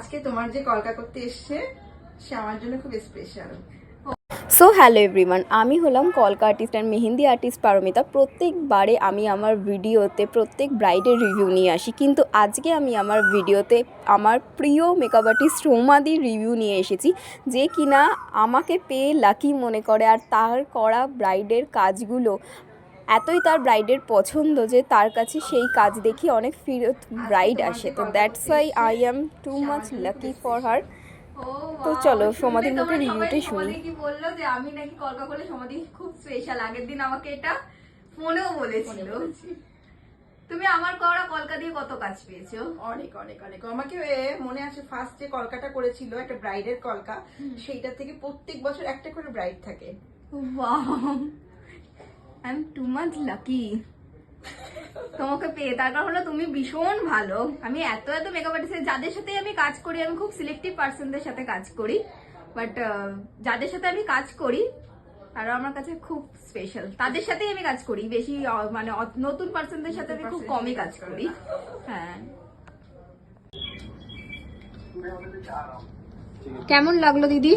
আজকে তোমার যে কলকা করতে এসছে সে আমার জন্য খুব স্পেশাল। সো হ্যালো এভরিওয়ান, আমি হলাম কলকা artist and mehendi artist Paromita. প্রত্যেকবারে আমি আমার ভিডিওতে প্রত্যেক ব্রাইডের রিভিউ নিয়ে আসি, কিন্তু আজকে আমি আমার ভিডিওতে আমার প্রিয় মেকআপ আর্টিস্ট সৌমাদির রিভিউ নিয়ে এসেছি, যে কিনা আমাকে পেয়ে লাকি মনে করে। আর তার করা ব্রাইডের কাজগুলো এতই তার ব্রাইডের পছন্দ যে তার কাছে সেই কাজ দেখি অনেক ফেরত ব্রাইড আসে। তো that's why I am too much lucky for her. তো চলো সমাধির মুখে রিভিউটাই শুনি। কি বললো যে আমি নাকি কলকা করলে সমাধি খুব স্পেশাল, আগের দিন আমাকে এটা ফোনেও বলেছিল। তুমি আমার করা কলকা দিয়ে কত কাজ পেয়েছো? অনেক অনেক অনেক। আমাকে মনে আছে ফার্স্ট যে কলকাটা করেছিল একটা ব্রাইডের কলকা, সেইটা থেকে প্রত্যেক বছর একটা করে ব্রাইড থাকে। Wow, I am too much lucky তোমাকে পেয়ে। তার কারণ হলো তুমি ভীষণ ভালো। আমি এত এত মেকআপ আর্টিস্ট যাদের সাথে আমি কাজ করি, আমি খুব সিলেক্টিভ পার্সনদের সাথে কাজ করি, বাট যাদের সাথে আমি কাজ করি তারা আমার কাছে খুব স্পেশাল। তাদের সাথেই আমি কাজ করি বেশি, মানে নতুন পার্সনদের সাথে আমি খুব কমই কাজ করি। হ্যাঁ, কেমন লাগলো দিদি?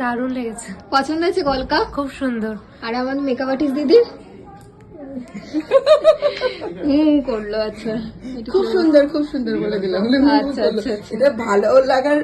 দারুণ লেগেছে, পছন্দ হয়েছে কলকা? খুব সুন্দর। আর আমার মেকআপ আর্টিস্ট দিদির করলো। আচ্ছা, খুব সুন্দর খুব সুন্দর বলে দিলাম। আচ্ছা আচ্ছা। এটা ভালো লাগার